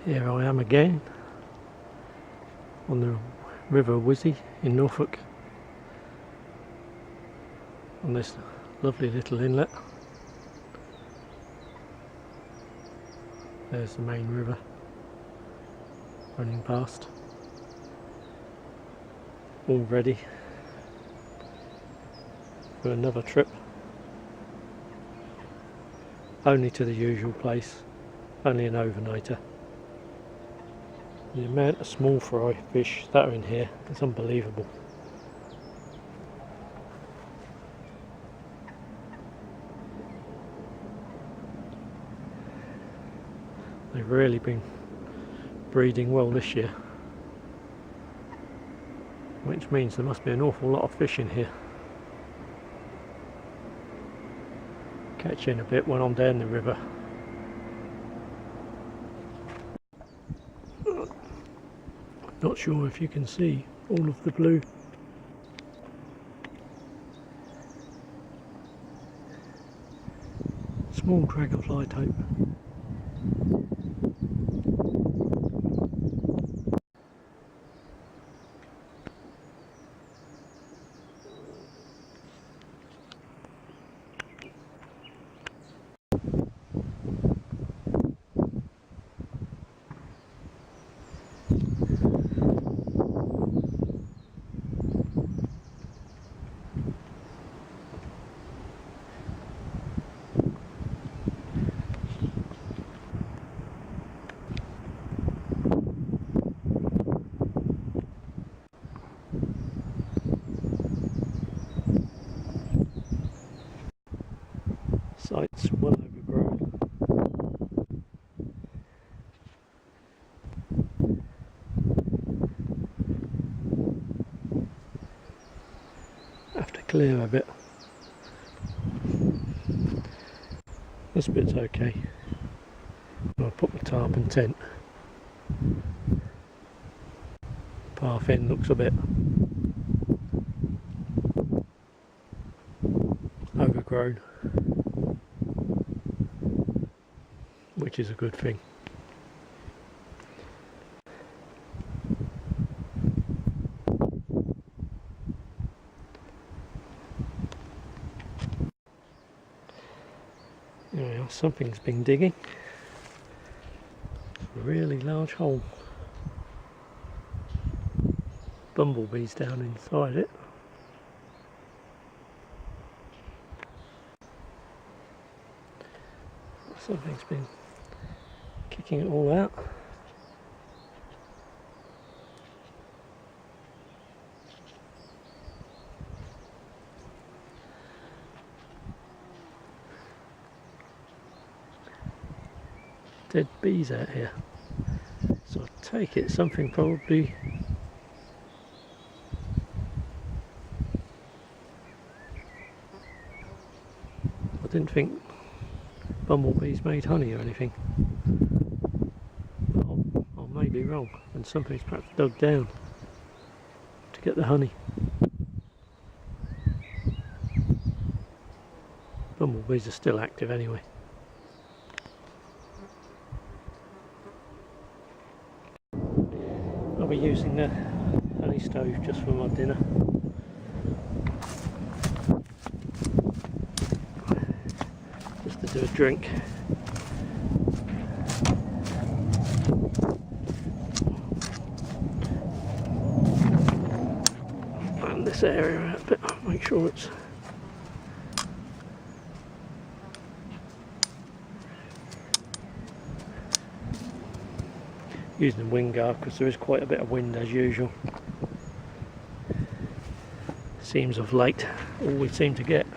Here I am again on the River Wizzy in Norfolk, on this lovely little inlet. There's the main river running past, all ready for another trip, only to the usual place, only an overnighter. The amount of small fry fish that are in here is unbelievable. They've really been breeding well this year, which means there must be an awful lot of fish in here. Catch in a bit when I'm down the river. Not sure if you can see all of the blue. Small dragonfly type. Site's well overgrown. Have to clear a bit. This bit's okay. I'll put my tarp and tent. Path in looks a bit overgrown, which is a good thing. There we are, something's been digging. A really large hole. Bumblebees down inside it. Something's been kicking it all out. Dead bees out here. So I take it something probably I didn't think bumblebees made honey or anything. I may be wrong, and something's perhaps dug down to get the honey. Bumblebees are still active anyway. I'll be using the honey stove just for my dinner. Just to do a drink. And this area out a bit, I'll make sure it's using the wind guard because there is quite a bit of wind as usual. Seems of late all we seem to get.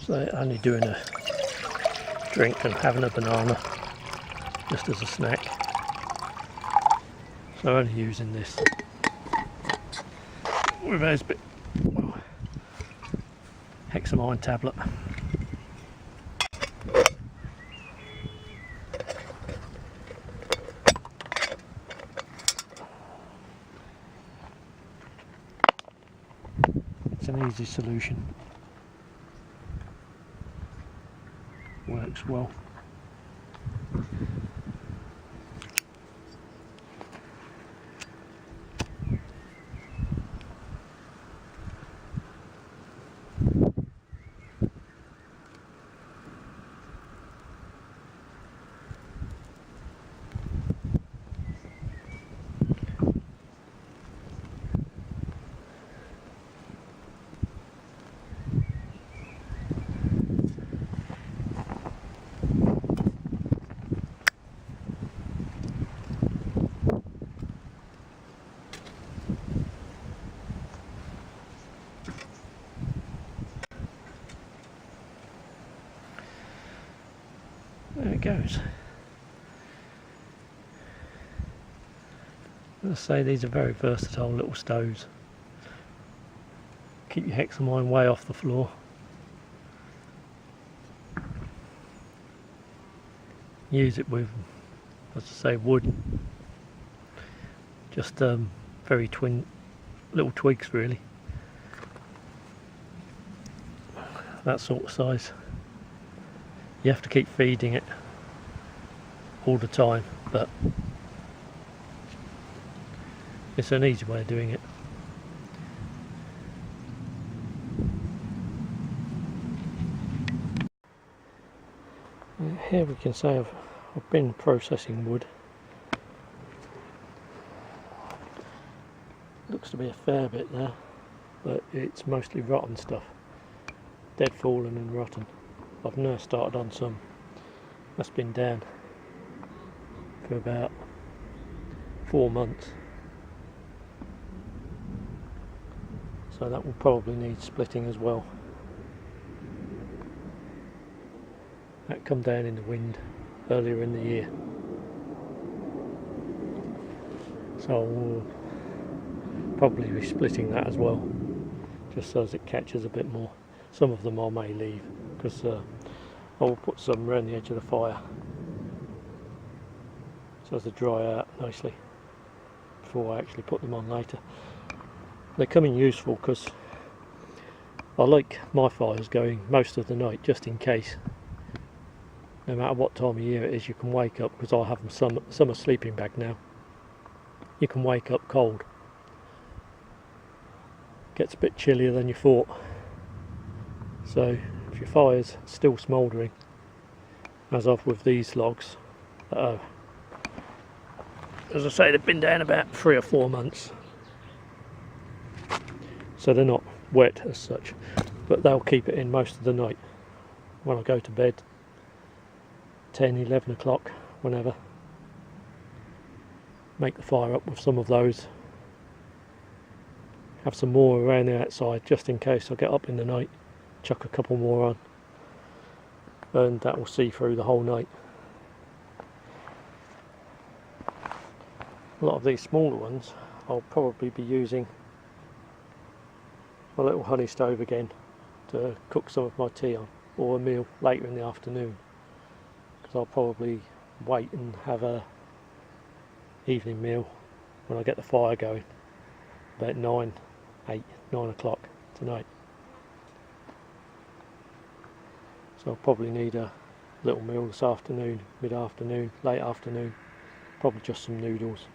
So only doing a drink and having a banana just as a snack. So only using this with a bit hexamine tablet. It's an easy solution. Works well. There it goes. As I say, these are very versatile little stoves. Keep your hexamine way off the floor. Use it with, as I say, wood. Just very little twigs really. That sort of size. You have to keep feeding it all the time, but it's an easy way of doing it. Here we can say I've been processing wood. Looks to be a fair bit there, but it's mostly rotten stuff. Dead, fallen and rotten. I've now started on some that's been down for about 4 months. So that will probably need splitting as well. That come down in the wind earlier in the year. So I'll probably be splitting that as well, just so as it catches a bit more. Some of them I may leave, because I will put some around the edge of the fire so as they dry out nicely before I actually put them on later. They come in useful because I like my fires going most of the night, just in case. No matter what time of year it is, you can wake up, because I have them summer sleeping bag now. You can wake up cold. Gets a bit chillier than you thought. So if your fire's still smouldering, as of with these logs, as I say, they've been down about 3 or 4 months, so they're not wet as such, but they'll keep it in most of the night. When I go to bed, 10, 11 o'clock, whenever, make the fire up with some of those. Have some more around the outside, just in case I get up in the night. Chuck a couple more on, and that will see through the whole night. A lot of these smaller ones I'll probably be using my little honey stove again to cook some of my tea on, or a meal later in the afternoon, because I'll probably wait and have a evening meal when I get the fire going about 9 o'clock tonight. So I'll probably need a little meal this afternoon, mid-afternoon, late afternoon, probably just some noodles.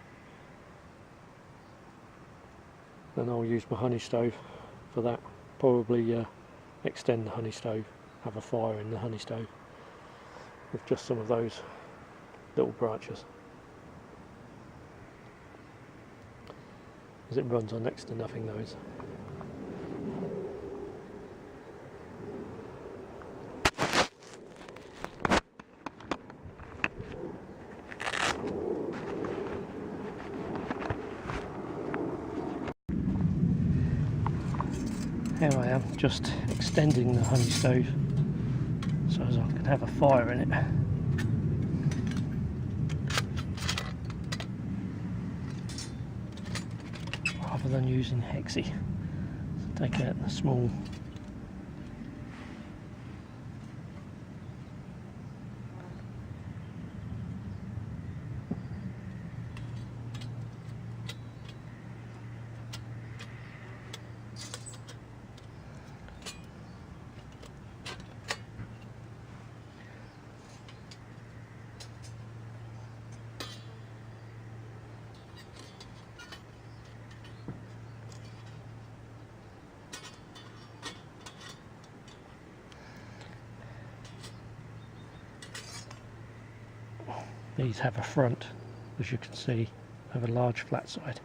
Then I'll use my honey stove for that. Probably extend the honey stove, have a fire in the honey stove with just some of those little branches, as it runs on next to nothing those. Here I am, just extending the honey stove so as I can have a fire in it. Rather than using hexie. So take out the small these have a front, as you can see, have a large flat side.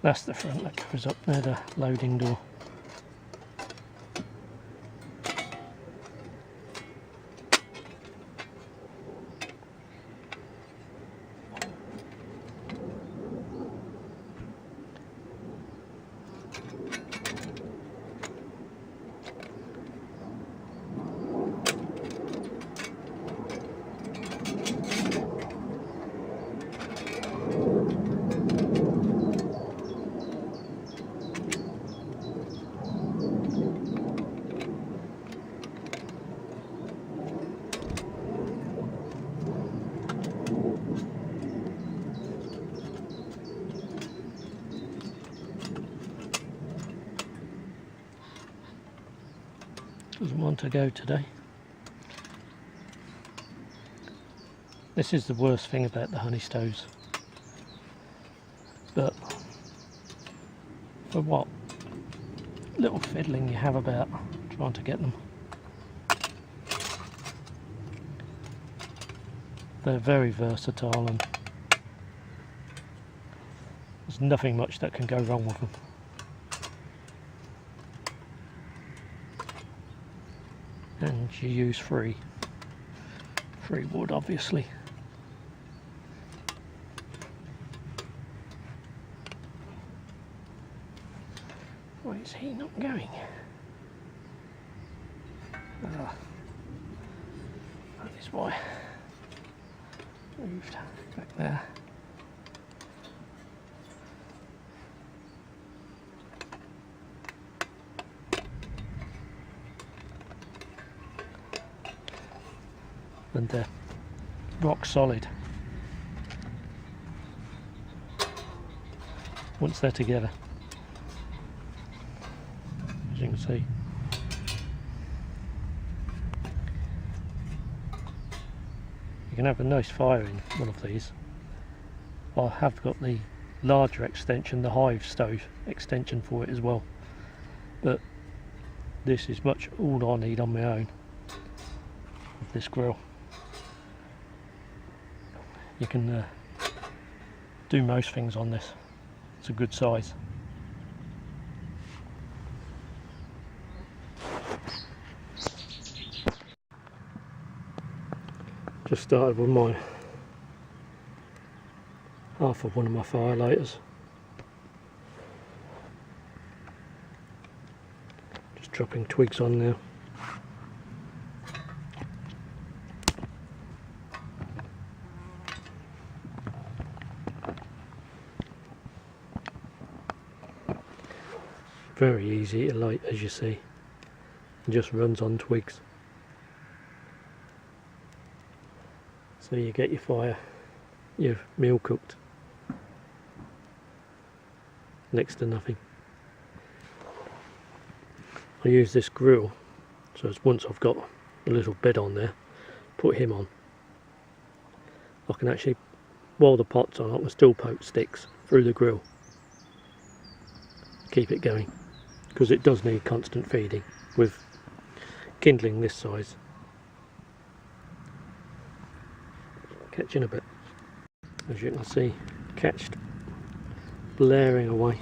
That's the front that covers up near the loading door. Doesn't want to go today. This is the worst thing about the honey stoves. But for what little fiddling you have about trying to get them, they're very versatile and there's nothing much that can go wrong with them. And you use free wood, obviously. Why is he not going? That is why. Moved back there. And they're rock solid once they're together, as you can see. You can have a nice fire in one of these. I have got the larger extension, the hive stove extension for it as well, but this is much all I need on my own with this grill. You can do most things on this. It's a good size. Just started with my half of one of my fire lighters. Just dropping twigs on now. Very easy to light, as you see. It just runs on twigs. So you get your fire, your meal cooked. Next to nothing. I use this grill, so as once I've got a little bed on there, put him on. I can actually, while the pot's on, I can still poke sticks through the grill. Keep it going. Because it does need constant feeding with kindling this size. Catch in a bit. As you can see, catched blaring away.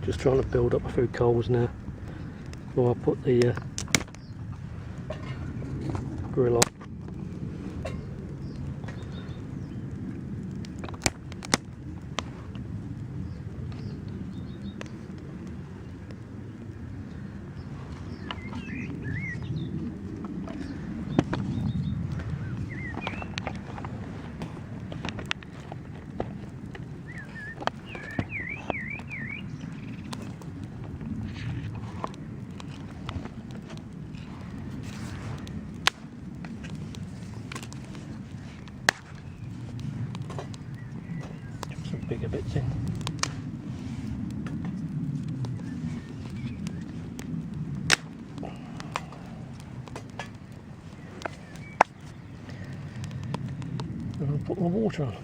Just trying to build up a few coals now before I put the grill on. put my water on.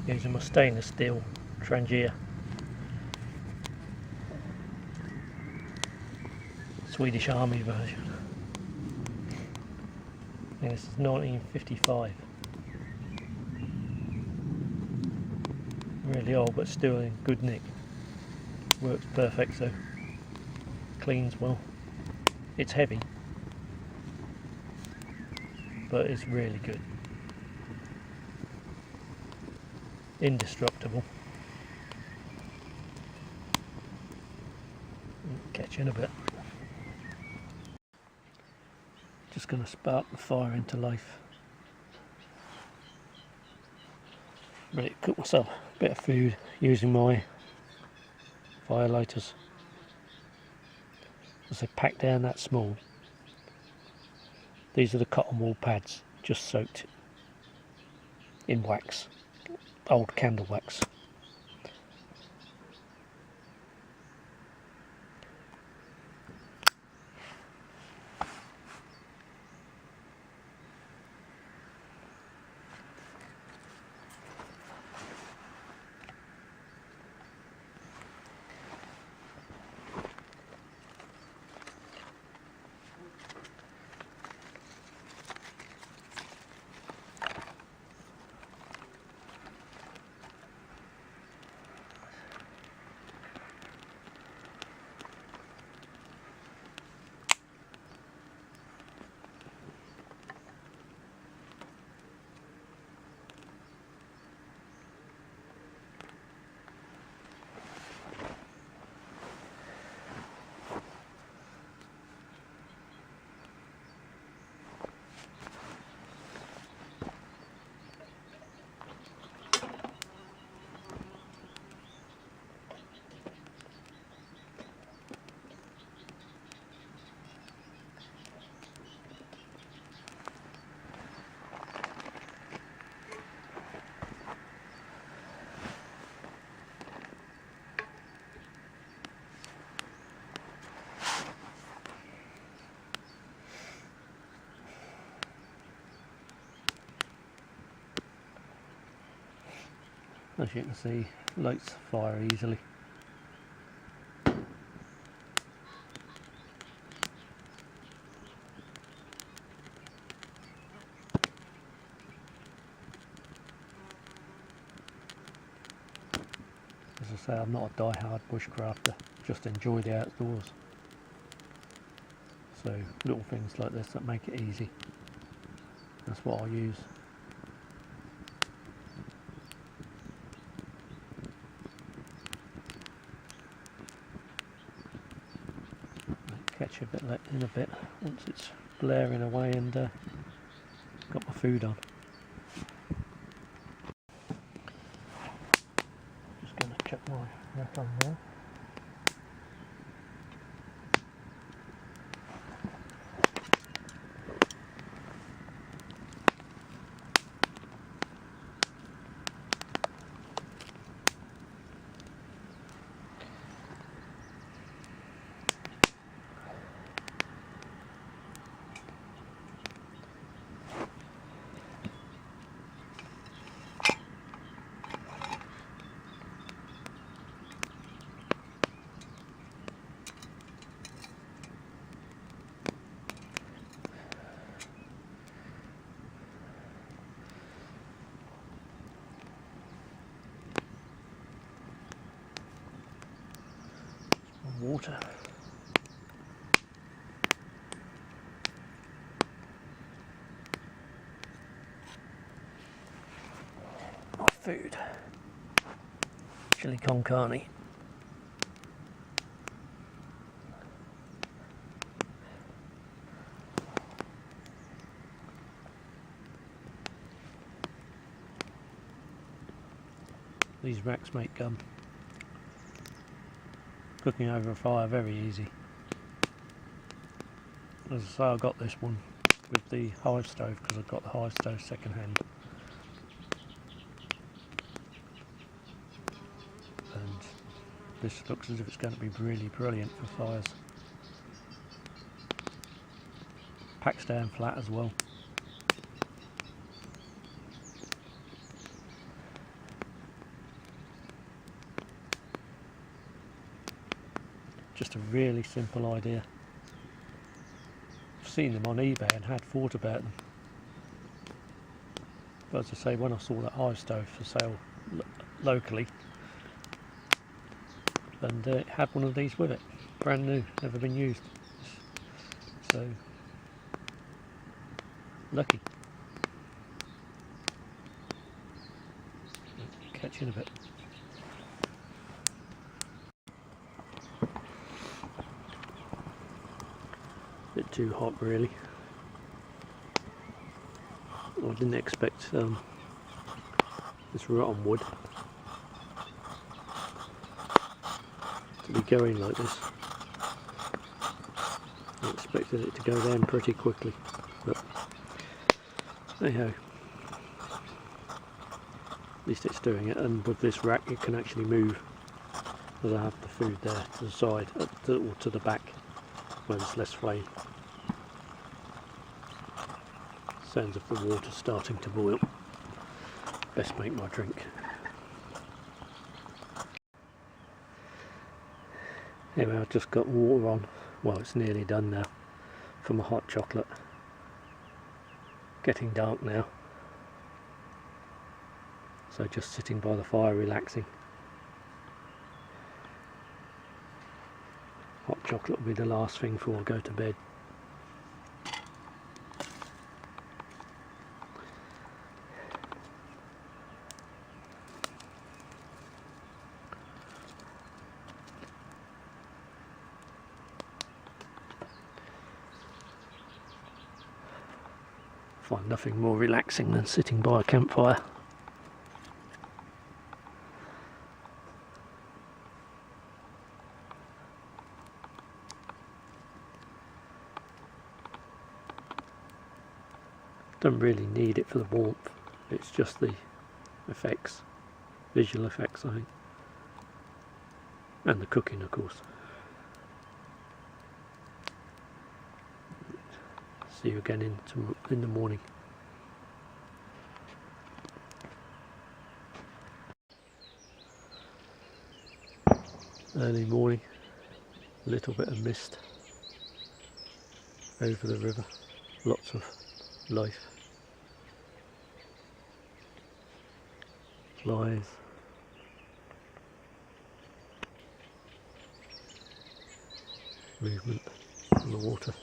Using my stainless steel Trangia. Swedish Army version. I think this is 1955. Really old but still in good nick. Works perfect, so cleans well. It's heavy, but it's really good. Indestructible. Catch you in a bit. Just going to spark the fire into life. Ready to cook myself a bit of food using my fire lighters. As they pack down that small. These are the cotton wool pads, just soaked in wax, old candle wax. As you can see, lights the fire easily. As I say, I'm not a die-hard bushcrafter, just enjoy the outdoors. So little things like this that make it easy, that's what I use. Catch you a bit in a bit once it's blaring away and got my food on. Just going to chuck my net on there. Water. food. Chili con carne. These racks make cooking over a fire very easy. As I say, I got this one with the hive stove because I've got the hive stove second hand. And this looks as if it's going to be really brilliant for fires. Packs down flat as well. Just a really simple idea. I've seen them on eBay and had thought about them. But as I say, when I saw that hive stove for sale locally, and it had one of these with it, brand new, never been used. So, lucky. Catch you in a bit. Bit too hot really. I didn't expect this rotten wood to be going like this. I expected it to go down pretty quickly, but anyhow, at least it's doing it. And with this rack it can actually move, as I have the food there to the side, or to the back, where there's less flame. Sounds of the water starting to boil. Best make my drink. Anyway, I've just got water on. Well, it's nearly done now for my hot chocolate. Getting dark now. So just sitting by the fire relaxing. Hot chocolate will be the last thing before I go to bed. Find nothing more relaxing than sitting by a campfire. Don't really need it for the warmth, it's just the effects, visual effects I think, and the cooking of course. See you again in the morning. Early morning, a little bit of mist over the river, lots of life. Flies. Movement in the water.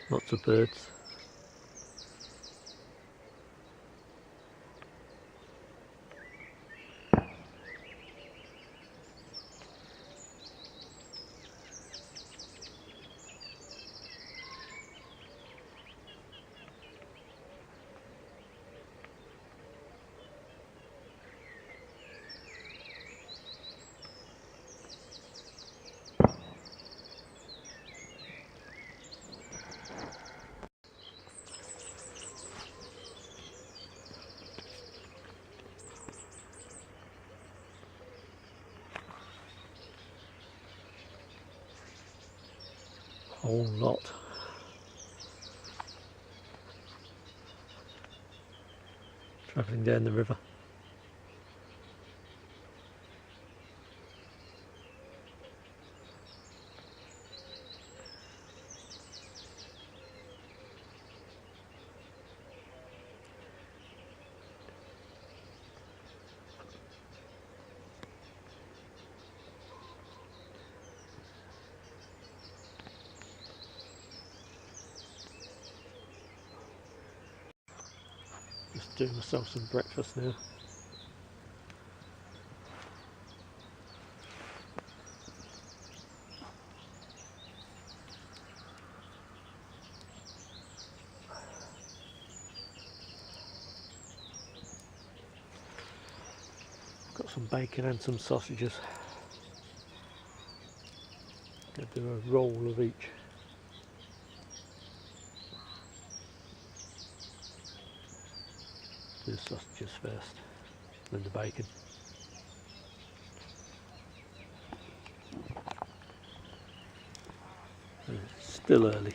Lots of birds. Whole lot. Travelling down the river. doing myself some breakfast now. Got some bacon and some sausages. Gonna do a roll of each. Do the sausages first, then the bacon. And it's still early.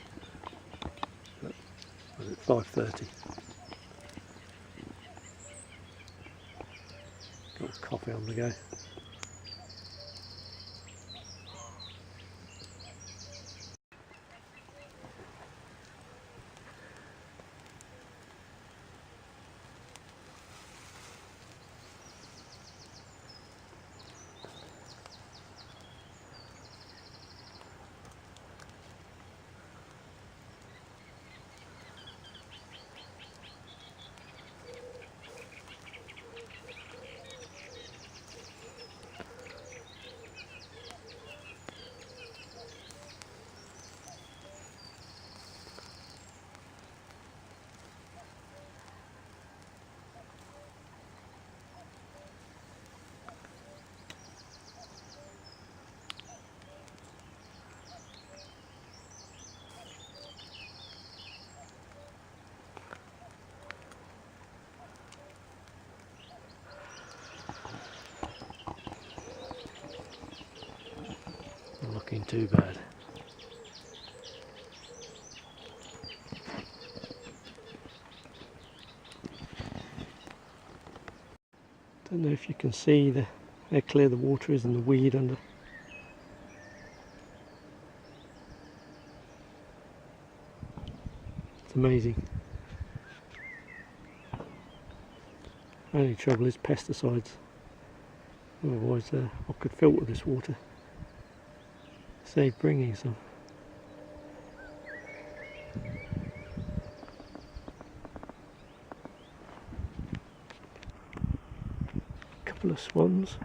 Was it 5:30? Got coffee on the go. Not looking too bad. Don't know if you can see how clear the water is and the weed under. It's amazing. Only trouble is pesticides. Otherwise I could filter this water. Save bringing some. Couple of swans.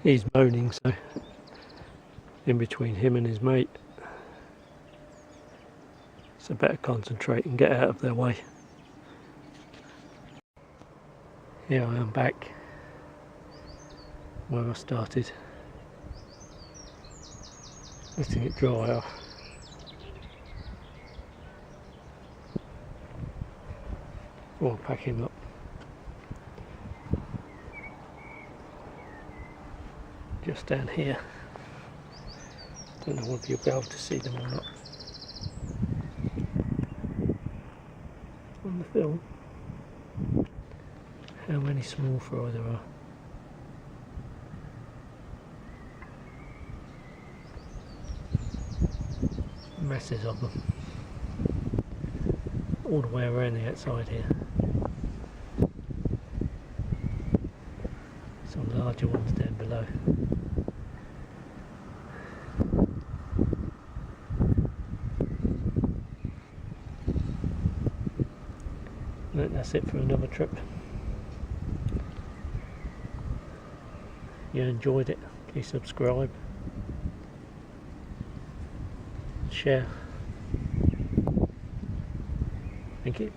He's moaning, so in between him and his mate, so better concentrate and get out of their way. Here I am back where I started, letting it dry off. I'll pack him up. Just down here. Don't know whether you'll be able to see them or not on the film. How many small fry there are. Masses of them. All the way around the outside here. Some larger ones down below. But that's it for another trip. If you enjoyed it, please subscribe, share. Thank you.